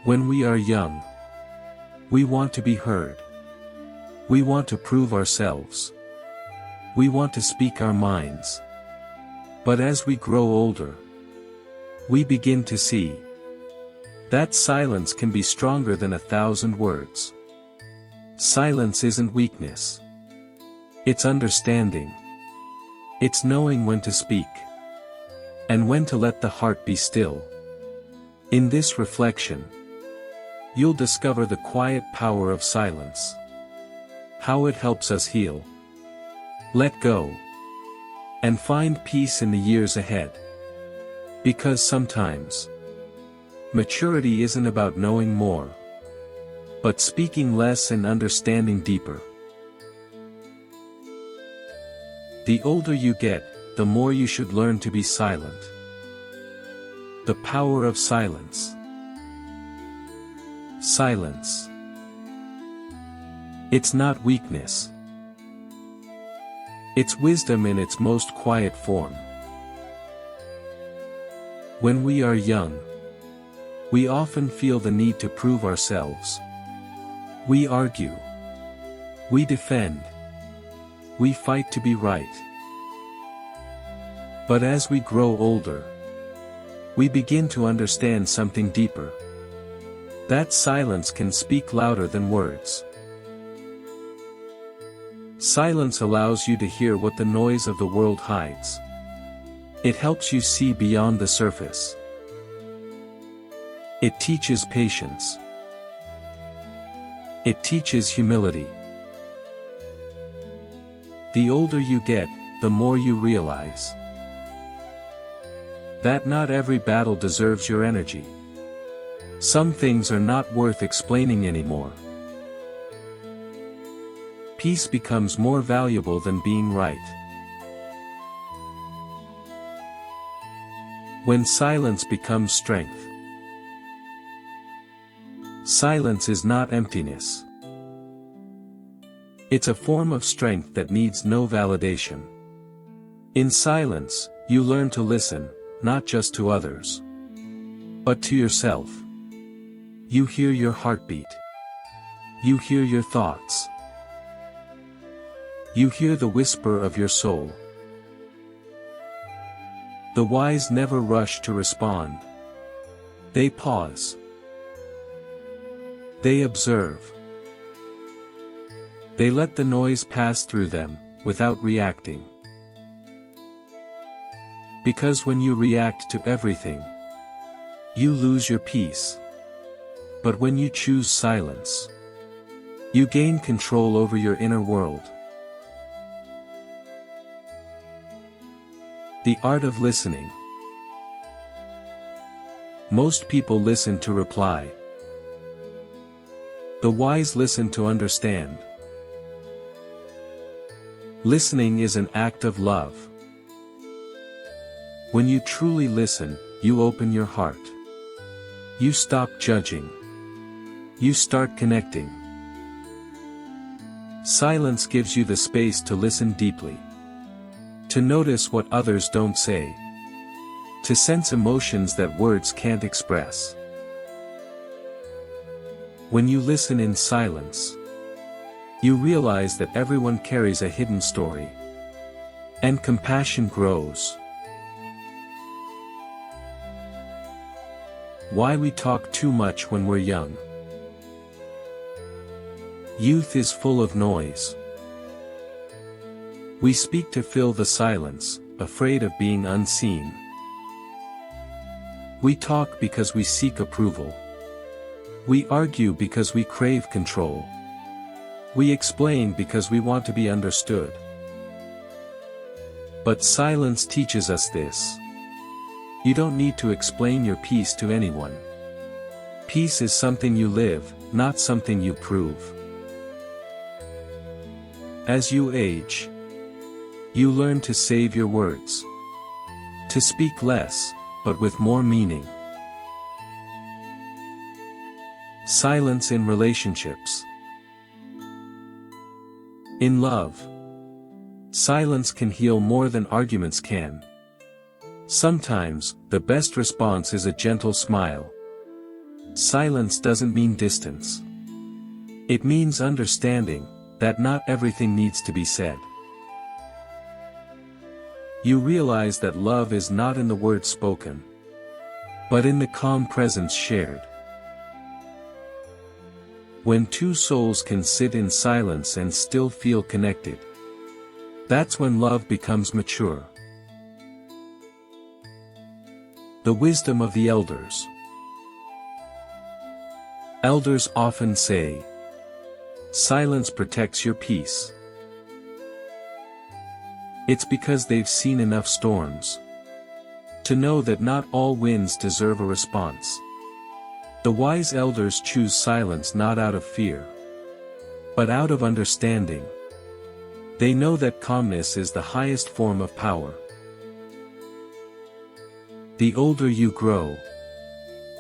When we are young, we want to be heard. We want to prove ourselves. We want to speak our minds. But as we grow older, we begin to see that silence can be stronger than 1,000 words. Silence isn't weakness. It's understanding. It's knowing when to speak, and when to let the heart be still. In this reflection, you'll discover the quiet power of silence. How it helps us heal, let go, and find peace in the years ahead. Because sometimes, maturity isn't about knowing more, but speaking less and understanding deeper. The older you get, the more you should learn to be silent. The power of silence. Silence. It's not weakness. It's wisdom in its most quiet form. When we are young, we often feel the need to prove ourselves. We argue. We defend. We fight to be right. But as we grow older, we begin to understand something deeper. That silence can speak louder than words. Silence allows you to hear what the noise of the world hides. It helps you see beyond the surface. It teaches patience. It teaches humility. The older you get, the more you realize that not every battle deserves your energy. Some things are not worth explaining anymore. Peace becomes more valuable than being right. When silence becomes strength. Silence is not emptiness. It's a form of strength that needs no validation. In silence, you learn to listen, not just to others, but to yourself. You hear your heartbeat. You hear your thoughts. You hear the whisper of your soul. The wise never rush to respond. They pause. They observe. They let the noise pass through them, without reacting. Because when you react to everything, you lose your peace. But when you choose silence, you gain control over your inner world. The art of listening. Most people listen to reply. The wise listen to understand. Listening is an act of love. When you truly listen, you open your heart. You stop judging. You start connecting. Silence gives you the space to listen deeply. To notice what others don't say. To sense emotions that words can't express. When you listen in silence, you realize that everyone carries a hidden story. And compassion grows. Why we talk too much when we're young. Youth is full of noise. We speak to fill the silence, afraid of being unseen. We talk because we seek approval. We argue because we crave control. We explain because we want to be understood. But silence teaches us this. You don't need to explain your peace to anyone. Peace is something you live, not something you prove. As you age, you learn to save your words. To speak less, but with more meaning. Silence in relationships. In love, silence can heal more than arguments can. Sometimes, the best response is a gentle smile. Silence doesn't mean distance. It means understanding that not everything needs to be said. You realize that love is not in the words spoken, but in the calm presence shared. When two souls can sit in silence and still feel connected, that's when love becomes mature. The wisdom of the elders. Elders often say, silence protects your peace. It's because they've seen enough storms to know that not all winds deserve a response. The wise elders choose silence not out of fear, but out of understanding. They know that calmness is the highest form of power. The older you grow,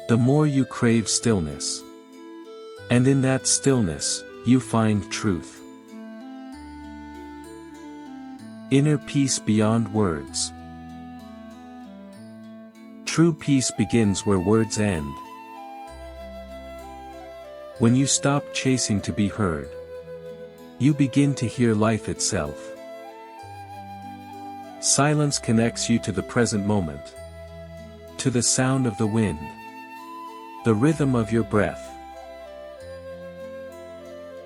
the more you crave stillness. And in that stillness, you find truth. Inner peace beyond words. True peace begins where words end. When you stop chasing to be heard, you begin to hear life itself. Silence connects you to the present moment, to the sound of the wind, the rhythm of your breath.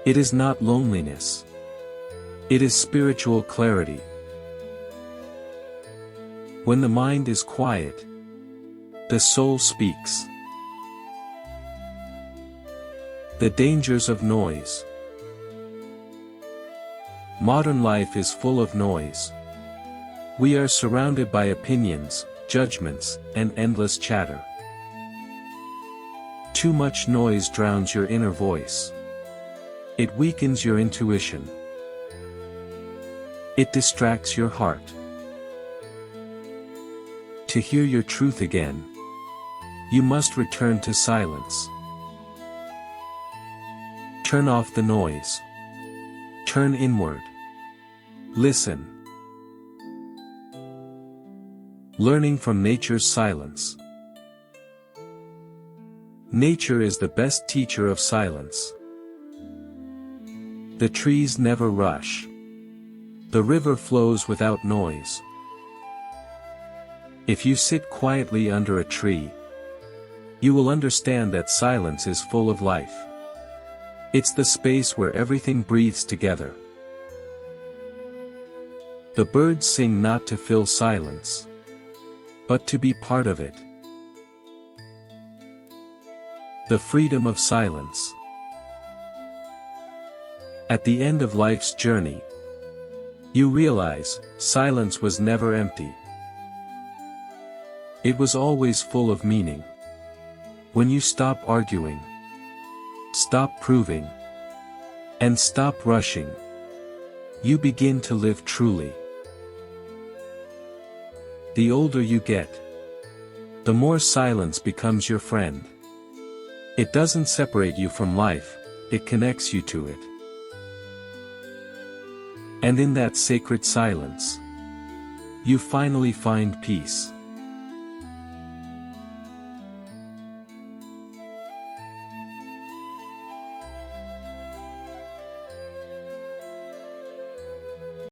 It is not loneliness. It is spiritual clarity. When the mind is quiet, the soul speaks. The dangers of noise. Modern life is full of noise. We are surrounded by opinions, judgments, and endless chatter. Too much noise drowns your inner voice. It weakens your intuition. It distracts your heart. To hear your truth again, you must return to silence. Turn off the noise. Turn inward. Listen. Learning from nature's silence. Nature is the best teacher of silence. The trees never rush. The river flows without noise. If you sit quietly under a tree, you will understand that silence is full of life. It's the space where everything breathes together. The birds sing not to fill silence, but to be part of it. The freedom of silence. At the end of life's journey, you realize, silence was never empty. It was always full of meaning. When you stop arguing, stop proving, and stop rushing, you begin to live truly. The older you get, the more silence becomes your friend. It doesn't separate you from life, it connects you to it. And in that sacred silence, you finally find peace.